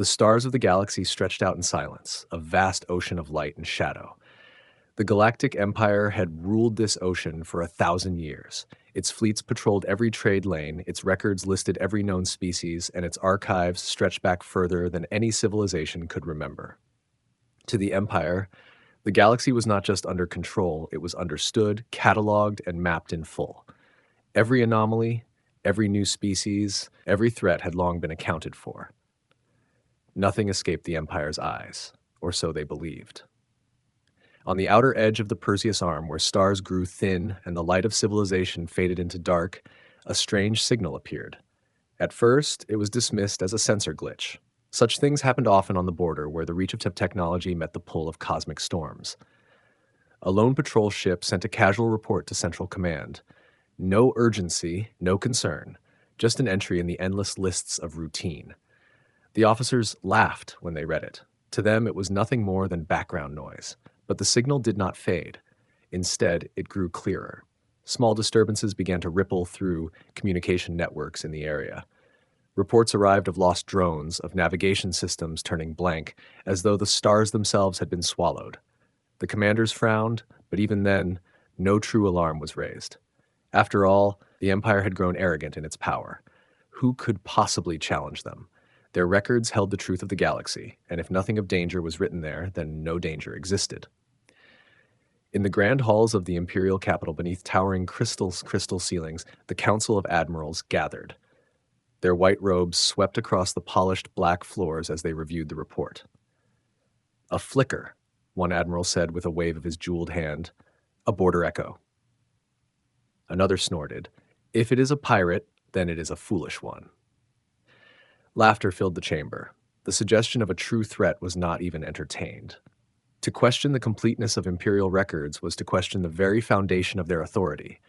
The stars of the galaxy stretched out in silence, a vast ocean of light and shadow. The Galactic Empire had ruled this ocean for 1,000 years. Its fleets patrolled every trade lane, its records listed every known species, and its archives stretched back further than any civilization could remember. To the Empire, the galaxy was not just under control, it was understood, cataloged, and mapped in full. Every anomaly, every new species, every threat had long been accounted for. Nothing escaped the Empire's eyes, or so they believed. On the outer edge of the Perseus Arm, where stars grew thin and the light of civilization faded into dark, a strange signal appeared. At first, it was dismissed as a sensor glitch. Such things happened often on the border where the reach of technology met the pull of cosmic storms. A lone patrol ship sent a casual report to Central Command. No urgency, no concern, just an entry in the endless lists of routine. The officers laughed when they read it. To them, it was nothing more than background noise. But the signal did not fade. Instead, it grew clearer. Small disturbances began to ripple through communication networks in the area. Reports arrived of lost drones, of navigation systems turning blank, as though the stars themselves had been swallowed. The commanders frowned, but even then, no true alarm was raised. After all, the Empire had grown arrogant in its power. Who could possibly challenge them? Their records held the truth of the galaxy, and if nothing of danger was written there, then no danger existed. In the grand halls of the imperial capital beneath towering crystal ceilings, the Council of Admirals gathered. Their white robes swept across the polished black floors as they reviewed the report. "A flicker," one admiral said with a wave of his jeweled hand. "A border echo." Another snorted. "If it is a pirate, then it is a foolish one." Laughter filled the chamber. The suggestion of a true threat was not even entertained. To question the completeness of imperial records was to question the very foundation of their authority.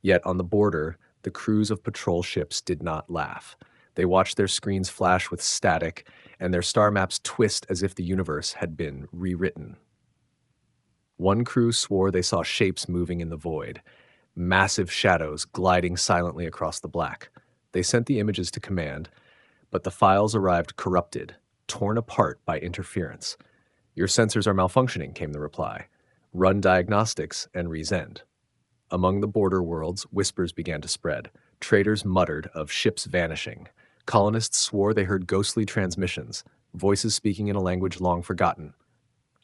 Yet on the border, the crews of patrol ships did not laugh. They watched their screens flash with static and their star maps twist as if the universe had been rewritten. One crew swore they saw shapes moving in the void, massive shadows gliding silently across the black. They sent the images to command, but the files arrived corrupted, torn apart by interference. "Your sensors are malfunctioning," came the reply. "Run diagnostics and resend." Among the border worlds, whispers began to spread. Traders muttered of ships vanishing. Colonists swore they heard ghostly transmissions, voices speaking in a language long forgotten.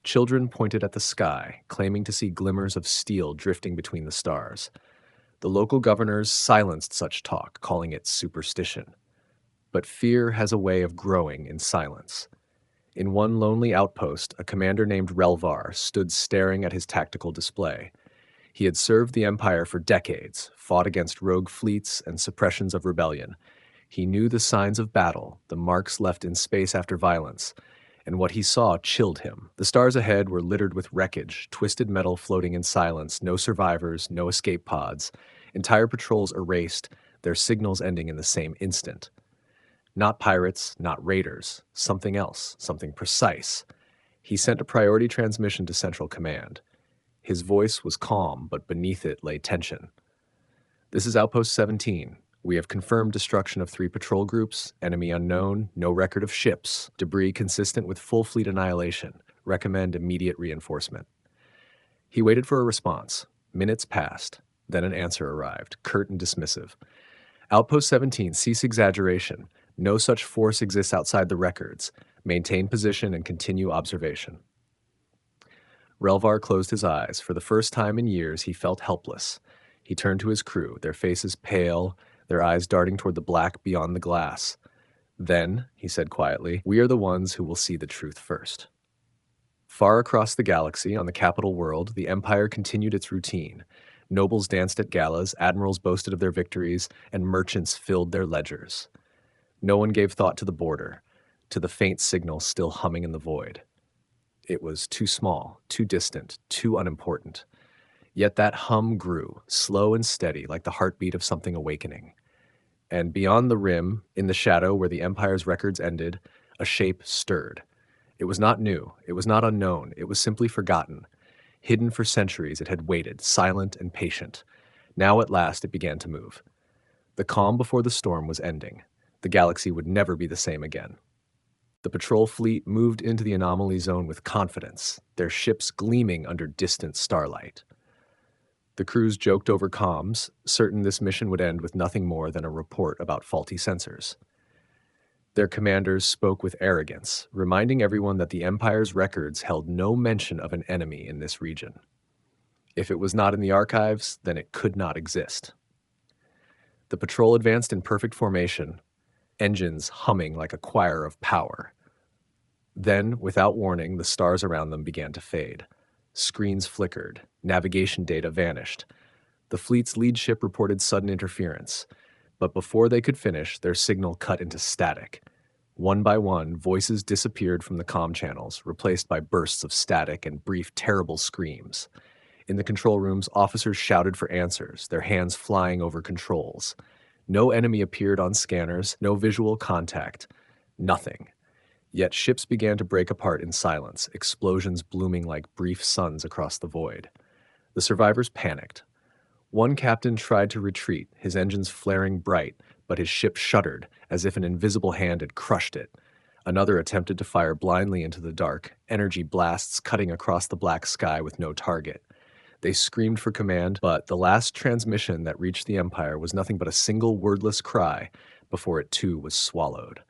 Children pointed at the sky, claiming to see glimmers of steel drifting between the stars. The local governors silenced such talk, calling it superstition. But fear has a way of growing in silence. In one lonely outpost, a commander named Relvar stood staring at his tactical display. He had served the Empire for decades, fought against rogue fleets and suppressions of rebellion. He knew the signs of battle, the marks left in space after violence, and what he saw chilled him. The stars ahead were littered with wreckage, twisted metal floating in silence, no survivors, no escape pods, entire patrols erased, their signals ending in the same instant. Not pirates, not raiders, something else, something precise. He sent a priority transmission to Central Command. His voice was calm, but beneath it lay tension. "This is Outpost 17. We have confirmed destruction of 3 patrol groups, enemy unknown, no record of ships, debris consistent with full fleet annihilation. Recommend immediate reinforcement." He waited for a response. Minutes passed. Then an answer arrived, curt and dismissive. "Outpost 17, cease exaggeration. No such force exists outside the records. Maintain position and continue observation." Relvar closed his eyes. For the first time in years, he felt helpless. He turned to his crew, their faces pale, their eyes darting toward the black beyond the glass. "Then," he said quietly, "we are the ones who will see the truth first." Far across the galaxy, on the capital world, the Empire continued its routine. Nobles danced at galas, admirals boasted of their victories, and merchants filled their ledgers. No one gave thought to the border, to the faint signal still humming in the void. It was too small, too distant, too unimportant. Yet that hum grew, slow and steady, like the heartbeat of something awakening. And beyond the rim, in the shadow where the Empire's records ended, a shape stirred. It was not new, it was not unknown, it was simply forgotten. Hidden for centuries, it had waited, silent and patient. Now at last it began to move. The calm before the storm was ending. The galaxy would never be the same again. The patrol fleet moved into the anomaly zone with confidence, their ships gleaming under distant starlight. The crews joked over comms, certain this mission would end with nothing more than a report about faulty sensors. Their commanders spoke with arrogance, reminding everyone that the Empire's records held no mention of an enemy in this region. If it was not in the archives, then it could not exist. The patrol advanced in perfect formation, engines humming like a choir of power. Then, without warning, the stars around them began to fade. Screens flickered, navigation data vanished. The fleet's lead ship reported sudden interference, but before they could finish, their signal cut into static. One by one, voices disappeared from the comm channels, replaced by bursts of static and brief, terrible screams. In the control rooms, officers shouted for answers, their hands flying over controls. No enemy appeared on scanners, no visual contact, nothing. Yet ships began to break apart in silence, explosions blooming like brief suns across the void. The survivors panicked. One captain tried to retreat, his engines flaring bright, but his ship shuddered, as if an invisible hand had crushed it. Another attempted to fire blindly into the dark, energy blasts cutting across the black sky with no target. They screamed for command, but the last transmission that reached the Empire was nothing but a single wordless cry before it too was swallowed.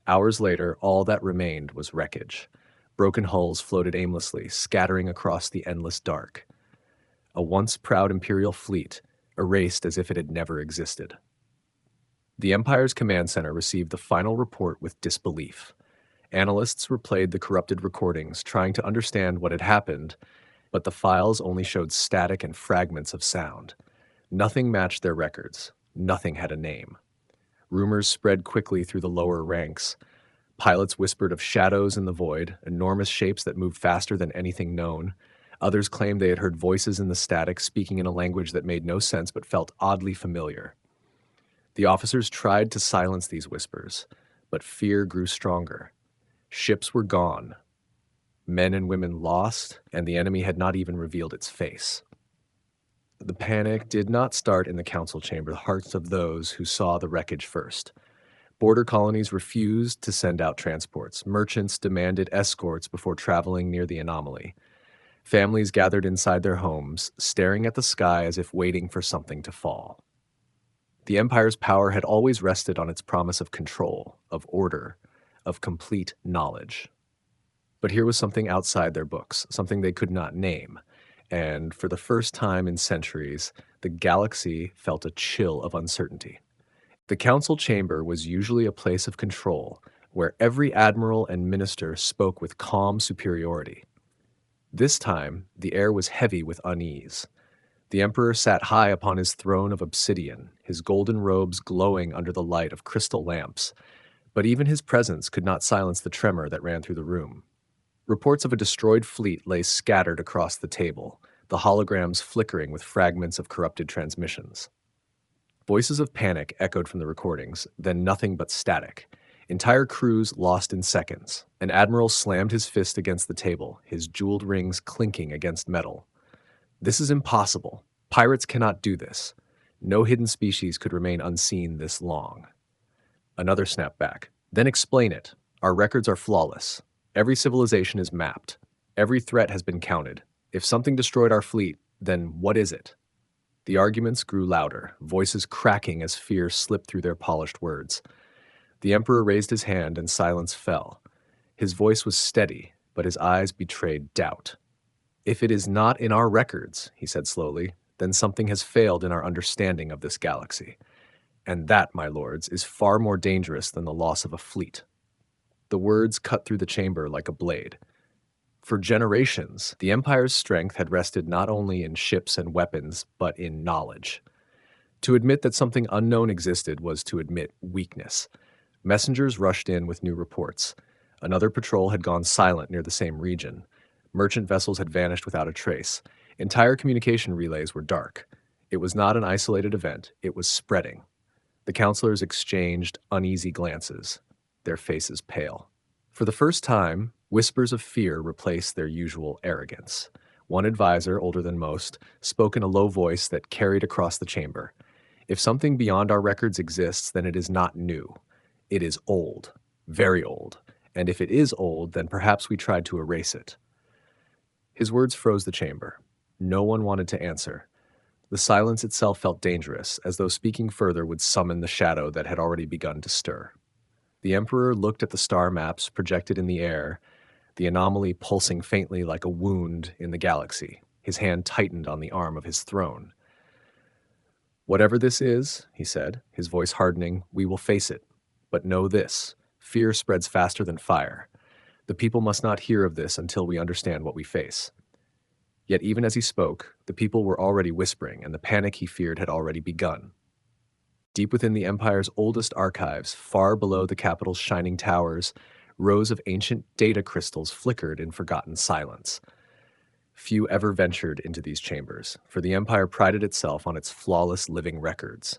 Hours later, all that remained was wreckage. Broken hulls floated aimlessly, scattering across the endless dark. A once proud Imperial fleet, erased as if it had never existed. The Empire's command center received the final report with disbelief. Analysts replayed the corrupted recordings, trying to understand what had happened, but the files only showed static and fragments of sound. Nothing matched their records. Nothing had a name. Rumors spread quickly through the lower ranks. Pilots whispered of shadows in the void, enormous shapes that moved faster than anything known. Others claimed they had heard voices in the static speaking in a language that made no sense but felt oddly familiar. The officers tried to silence these whispers, but fear grew stronger. Ships were gone. Men and women lost, and the enemy had not even revealed its face. The panic did not start in the council chamber, the hearts of those who saw the wreckage first. Border colonies refused to send out transports. Merchants demanded escorts before traveling near the anomaly. Families gathered inside their homes, staring at the sky as if waiting for something to fall. The Empire's power had always rested on its promise of control, of order, of complete knowledge. But here was something outside their books, something they could not name. And for the first time in centuries, the galaxy felt a chill of uncertainty. The council chamber was usually a place of control, where every admiral and minister spoke with calm superiority. This time, the air was heavy with unease. The emperor sat high upon his throne of obsidian, his golden robes glowing under the light of crystal lamps, but even his presence could not silence the tremor that ran through the room. Reports of a destroyed fleet lay scattered across the table, the holograms flickering with fragments of corrupted transmissions. Voices of panic echoed from the recordings, then nothing but static. Entire crews lost in seconds. An admiral slammed his fist against the table, his jeweled rings clinking against metal. "This is impossible. Pirates cannot do this. No hidden species could remain unseen this long." Another snapped back. "Then explain it. Our records are flawless. Every civilization is mapped. Every threat has been counted. If something destroyed our fleet, then what is it?" The arguments grew louder, voices cracking as fear slipped through their polished words. The emperor raised his hand and silence fell. His voice was steady, but his eyes betrayed doubt. "If it is not in our records," he said slowly, "then something has failed in our understanding of this galaxy. And that, my lords, is far more dangerous than the loss of a fleet." The words cut through the chamber like a blade. For generations, the Empire's strength had rested not only in ships and weapons, but in knowledge. To admit that something unknown existed was to admit weakness. Messengers rushed in with new reports. Another patrol had gone silent near the same region. Merchant vessels had vanished without a trace. Entire communication relays were dark. It was not an isolated event, it was spreading. The counselors exchanged uneasy glances, their faces pale. For the first time, whispers of fear replaced their usual arrogance. One advisor, older than most, spoke in a low voice that carried across the chamber. "If something beyond our records exists, then it is not new. It is old, very old, And if it is old, then perhaps we tried to erase it. His words froze the chamber. No one wanted to answer. The silence itself felt dangerous, as though speaking further would summon the shadow that had already begun to stir. The Emperor looked at the star maps projected in the air, the anomaly pulsing faintly like a wound in the galaxy. His hand tightened on the arm of his throne. "Whatever this is," he said, his voice hardening, "we will face it. But know this: fear spreads faster than fire. The people must not hear of this until we understand what we face." Yet even as he spoke, the people were already whispering, and the panic he feared had already begun. Deep within the Empire's oldest archives, far below the capital's shining towers, rows of ancient data crystals flickered in forgotten silence. Few ever ventured into these chambers, for the Empire prided itself on its flawless living records.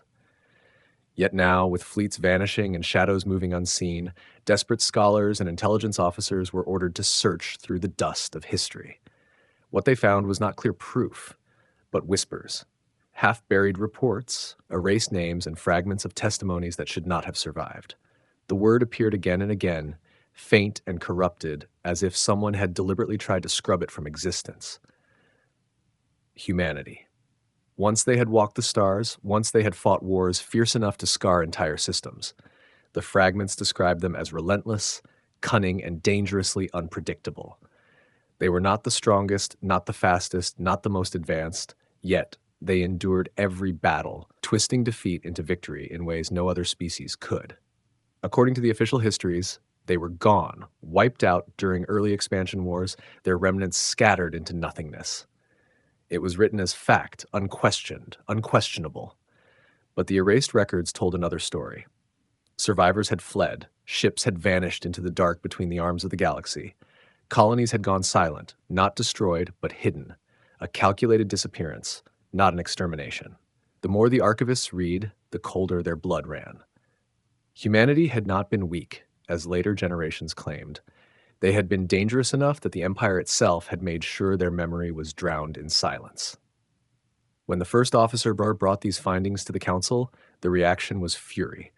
Yet now, with fleets vanishing and shadows moving unseen, desperate scholars and intelligence officers were ordered to search through the dust of history. What they found was not clear proof, but whispers, half-buried reports, erased names, and fragments of testimonies that should not have survived. The word appeared again and again, faint and corrupted, as if someone had deliberately tried to scrub it from existence. Humanity. Once they had walked the stars, once they had fought wars fierce enough to scar entire systems. The fragments described them as relentless, cunning, and dangerously unpredictable. They were not the strongest, not the fastest, not the most advanced, yet they endured every battle, twisting defeat into victory in ways no other species could. According to the official histories, they were gone, wiped out during early expansion wars, their remnants scattered into nothingness. It was written as fact, unquestioned, unquestionable. But the erased records told another story. Survivors had fled, ships had vanished into the dark between the arms of the galaxy. Colonies had gone silent, not destroyed, but hidden. A calculated disappearance, not an extermination. The more the archivists read, the colder their blood ran. Humanity had not been weak, as later generations claimed. They had been dangerous enough that the Empire itself had made sure their memory was drowned in silence. When the first officer brought these findings to the Council, the reaction was fury.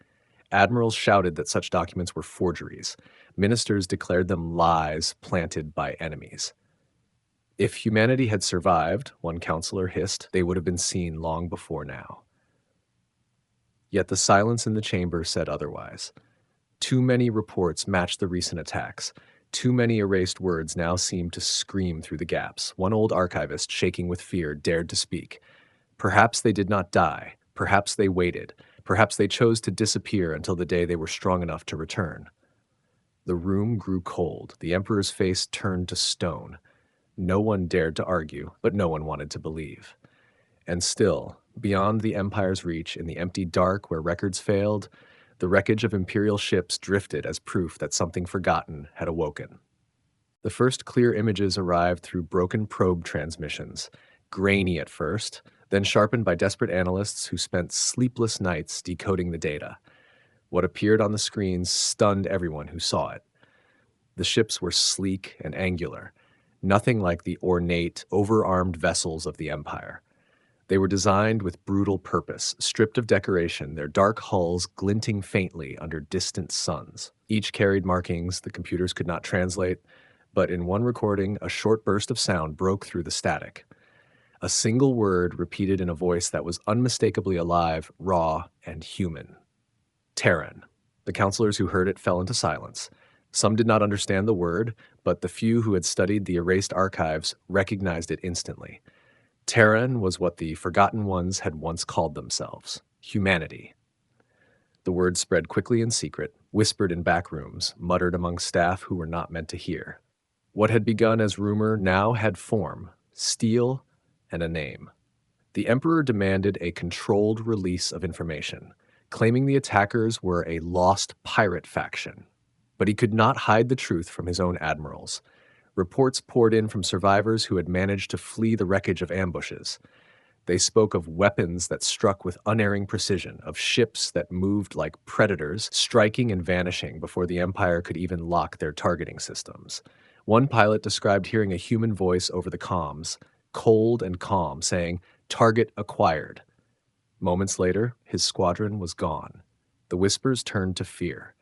Admirals shouted that such documents were forgeries. Ministers declared them lies planted by enemies. If humanity had survived, one counselor hissed, they would have been seen long before now. Yet the silence in the chamber said otherwise. Too many reports matched the recent attacks. Too many erased words now seemed to scream through the gaps. One old archivist, shaking with fear, dared to speak. Perhaps they did not die. Perhaps they waited. Perhaps they chose to disappear until the day they were strong enough to return. The room grew cold. The Emperor's face turned to stone. No one dared to argue, but no one wanted to believe. And still, beyond the Empire's reach, in the empty dark where records failed, the wreckage of Imperial ships drifted as proof that something forgotten had awoken. The first clear images arrived through broken probe transmissions, grainy at first, then sharpened by desperate analysts who spent sleepless nights decoding the data. What appeared on the screens stunned everyone who saw it. The ships were sleek and angular, nothing like the ornate, over-armed vessels of the Empire. They were designed with brutal purpose, stripped of decoration, their dark hulls glinting faintly under distant suns. Each carried markings the computers could not translate, but in one recording, a short burst of sound broke through the static. A single word repeated in a voice that was unmistakably alive, raw, and human. Terran. The counselors who heard it fell into silence. Some did not understand the word, but the few who had studied the erased archives recognized it instantly. Terran was what the Forgotten Ones had once called themselves, humanity. The word spread quickly in secret, whispered in back rooms, muttered among staff who were not meant to hear. What had begun as rumor now had form, steel, and a name. The Emperor demanded a controlled release of information, claiming the attackers were a lost pirate faction. But he could not hide the truth from his own admirals. Reports poured in from survivors who had managed to flee the wreckage of ambushes. They spoke of weapons that struck with unerring precision, of ships that moved like predators, striking and vanishing before the Empire could even lock their targeting systems. One pilot described hearing a human voice over the comms, cold and calm, saying, "Target acquired." Moments later, his squadron was gone. The whispers turned to fear.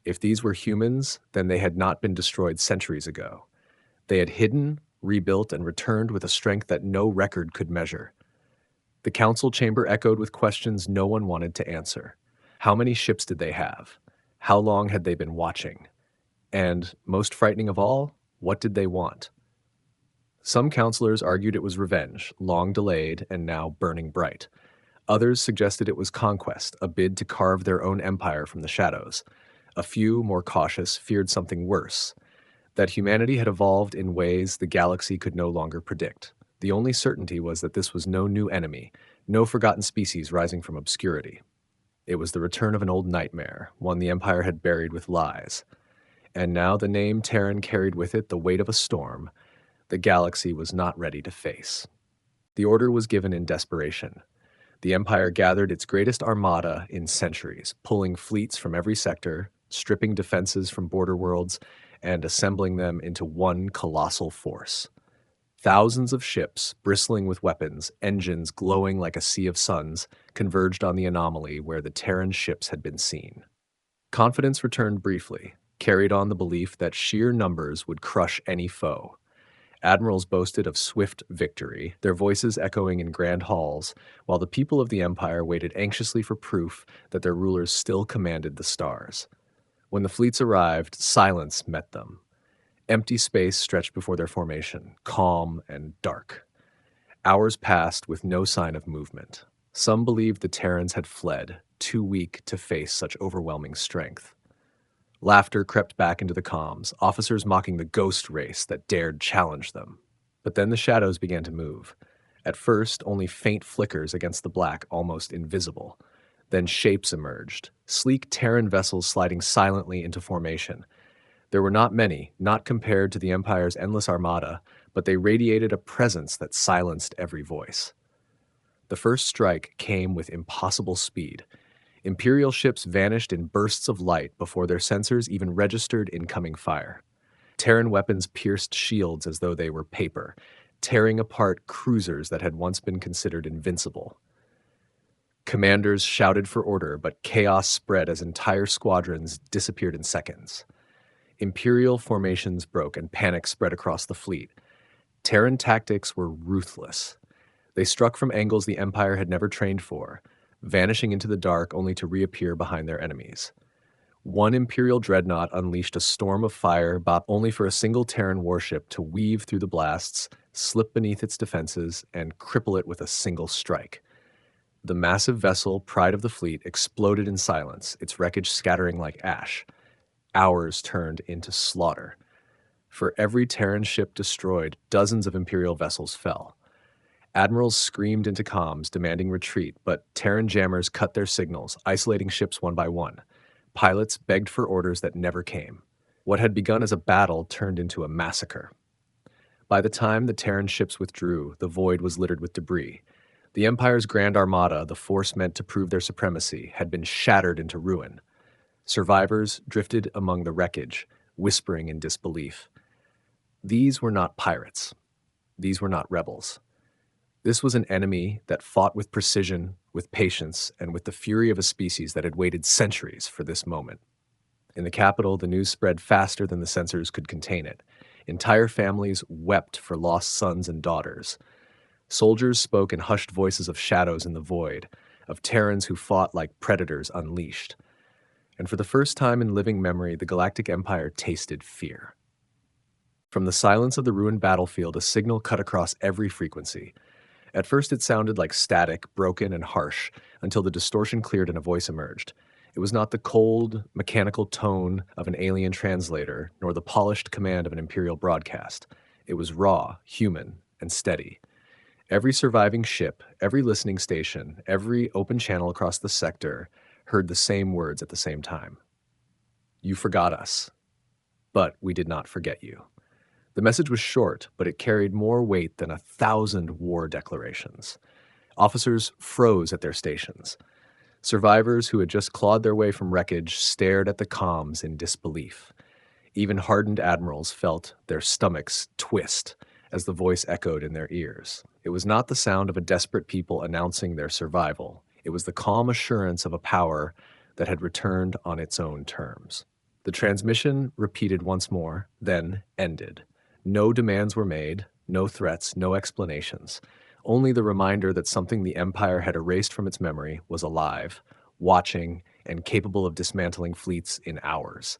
If these were humans, then they had not been destroyed centuries ago. They had hidden, rebuilt, and returned with a strength that no record could measure. The council chamber echoed with questions no one wanted to answer. How many ships did they have? How long had they been watching? And, most frightening of all, what did they want? Some counselors argued it was revenge, long delayed and now burning bright. Others suggested it was conquest, a bid to carve their own empire from the shadows. A few, more cautious, feared something worse, that humanity had evolved in ways the galaxy could no longer predict. The only certainty was that this was no new enemy, no forgotten species rising from obscurity. It was the return of an old nightmare, one the Empire had buried with lies. And now the name Terran carried with it the weight of a storm the galaxy was not ready to face. The order was given in desperation. The Empire gathered its greatest armada in centuries, pulling fleets from every sector, stripping defenses from border worlds, and assembling them into one colossal force. Thousands of ships, bristling with weapons, engines glowing like a sea of suns, converged on the anomaly where the Terran ships had been seen. Confidence returned briefly, carried on the belief that sheer numbers would crush any foe. Admirals boasted of swift victory, their voices echoing in grand halls, while the people of the Empire waited anxiously for proof that their rulers still commanded the stars. When the fleets arrived, silence met them. Empty space stretched before their formation, calm and dark. Hours passed with no sign of movement. Some believed the Terrans had fled, too weak to face such overwhelming strength. Laughter crept back into the comms, officers mocking the ghost race that dared challenge them. But then the shadows began to move. At first, only faint flickers against the black, almost invisible. Then shapes emerged, sleek Terran vessels sliding silently into formation. There were not many, not compared to the Empire's endless armada, but they radiated a presence that silenced every voice. The first strike came with impossible speed. Imperial ships vanished in bursts of light before their sensors even registered incoming fire. Terran weapons pierced shields as though they were paper, tearing apart cruisers that had once been considered invincible. Commanders shouted for order, but chaos spread as entire squadrons disappeared in seconds. Imperial formations broke and panic spread across the fleet. Terran tactics were ruthless. They struck from angles the Empire had never trained for, vanishing into the dark only to reappear behind their enemies. One Imperial dreadnought unleashed a storm of fire, but only for a single Terran warship to weave through the blasts, slip beneath its defenses, and cripple it with a single strike. The massive vessel, pride of the fleet, exploded in silence, its wreckage scattering like ash. Hours turned into slaughter. For every Terran ship destroyed, dozens of Imperial vessels fell. Admirals screamed into comms, demanding retreat, but Terran jammers cut their signals, isolating ships one by one. Pilots begged for orders that never came. What had begun as a battle turned into a massacre. By the time the Terran ships withdrew, the void was littered with debris. The Empire's Grand Armada, the force meant to prove their supremacy, had been shattered into ruin. Survivors drifted among the wreckage, whispering in disbelief. These were not pirates. These were not rebels. This was an enemy that fought with precision, with patience, and with the fury of a species that had waited centuries for this moment. In the capital, the news spread faster than the censors could contain it. Entire families wept for lost sons and daughters. Soldiers spoke in hushed voices of shadows in the void, of Terrans who fought like predators unleashed. And for the first time in living memory, the Galactic Empire tasted fear. From the silence of the ruined battlefield, a signal cut across every frequency. At first it sounded like static, broken and harsh, until the distortion cleared and a voice emerged. It was not the cold, mechanical tone of an alien translator, nor the polished command of an Imperial broadcast. It was raw, human, and steady. Every surviving ship, every listening station, every open channel across the sector heard the same words at the same time. You forgot us, but we did not forget you. The message was short, but it carried more weight than 1,000 war declarations. Officers froze at their stations. Survivors who had just clawed their way from wreckage stared at the comms in disbelief. Even hardened admirals felt their stomachs twist as the voice echoed in their ears. It was not the sound of a desperate people announcing their survival. It was the calm assurance of a power that had returned on its own terms. The transmission repeated once more, then ended. No demands were made, no threats, no explanations. Only the reminder that something the Empire had erased from its memory was alive, watching, and capable of dismantling fleets in hours.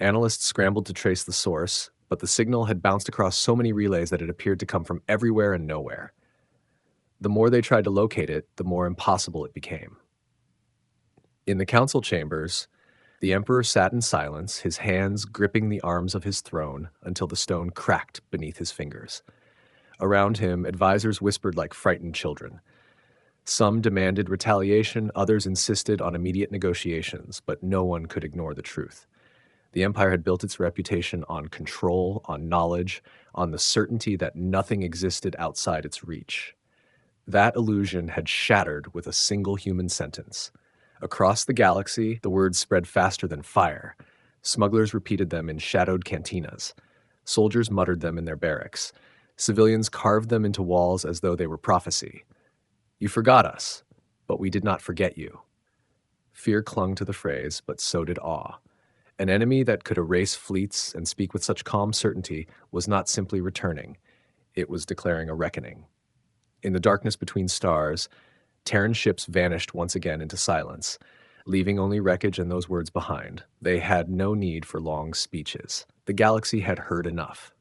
Analysts scrambled to trace the source, but the signal had bounced across so many relays that it appeared to come from everywhere and nowhere. The more they tried to locate it, the more impossible it became. In the council chambers, the Emperor sat in silence, his hands gripping the arms of his throne until the stone cracked beneath his fingers. Around him, advisors whispered like frightened children. Some demanded retaliation, others insisted on immediate negotiations, but no one could ignore the truth. The Empire had built its reputation on control, on knowledge, on the certainty that nothing existed outside its reach. That illusion had shattered with a single human sentence. Across the galaxy, the words spread faster than fire. Smugglers repeated them in shadowed cantinas. Soldiers muttered them in their barracks. Civilians carved them into walls as though they were prophecy. You forgot us, but we did not forget you. Fear clung to the phrase, but so did awe. An enemy that could erase fleets and speak with such calm certainty was not simply returning. It was declaring a reckoning. In the darkness between stars, Terran ships vanished once again into silence, leaving only wreckage and those words behind. They had no need for long speeches. The galaxy had heard enough.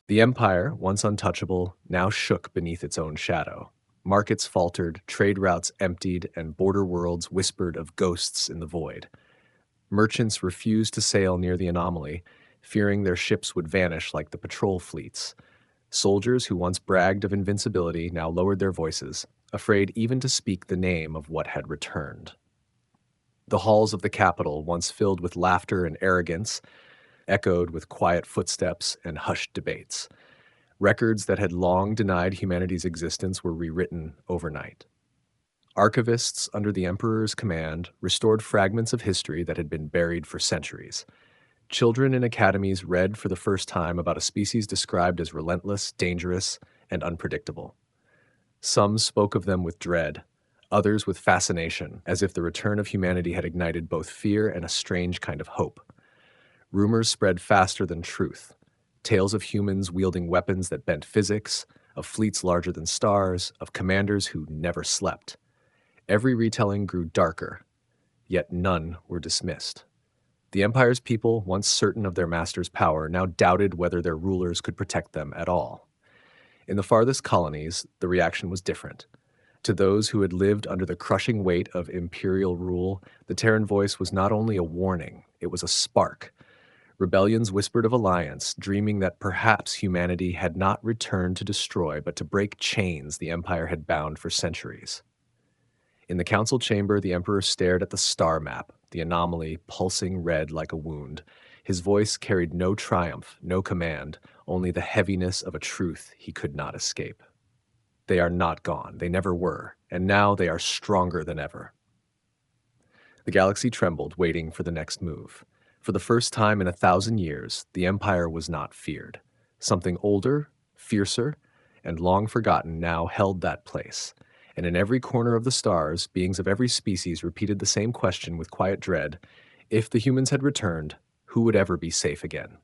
The Empire, once untouchable, now shook beneath its own shadow. Markets faltered, trade routes emptied, and border worlds whispered of ghosts in the void. Merchants refused to sail near the anomaly, fearing their ships would vanish like the patrol fleets. Soldiers who once bragged of invincibility now lowered their voices, afraid even to speak the name of what had returned. The halls of the capital, once filled with laughter and arrogance, echoed with quiet footsteps and hushed debates. Records that had long denied humanity's existence were rewritten overnight. Archivists under the Emperor's command restored fragments of history that had been buried for centuries. Children in academies read for the first time about a species described as relentless, dangerous, and unpredictable. Some spoke of them with dread, others with fascination, as if the return of humanity had ignited both fear and a strange kind of hope. Rumors spread faster than truth. Tales of humans wielding weapons that bent physics, of fleets larger than stars, of commanders who never slept. Every retelling grew darker, yet none were dismissed. The Empire's people, once certain of their master's power, now doubted whether their rulers could protect them at all. In the farthest colonies, the reaction was different. To those who had lived under the crushing weight of imperial rule, the Terran voice was not only a warning, it was a spark. Rebellions whispered of alliance, dreaming that perhaps humanity had not returned to destroy, but to break chains the Empire had bound for centuries. In the council chamber, the Emperor stared at the star map, the anomaly pulsing red like a wound. His voice carried no triumph, no command, only the heaviness of a truth he could not escape. They are not gone, they never were, and now they are stronger than ever. The galaxy trembled, waiting for the next move. For the first time in 1,000 years, the Empire was not feared. Something older, fiercer, and long forgotten now held that place. And in every corner of the stars, beings of every species repeated the same question with quiet dread: if the humans had returned, who would ever be safe again?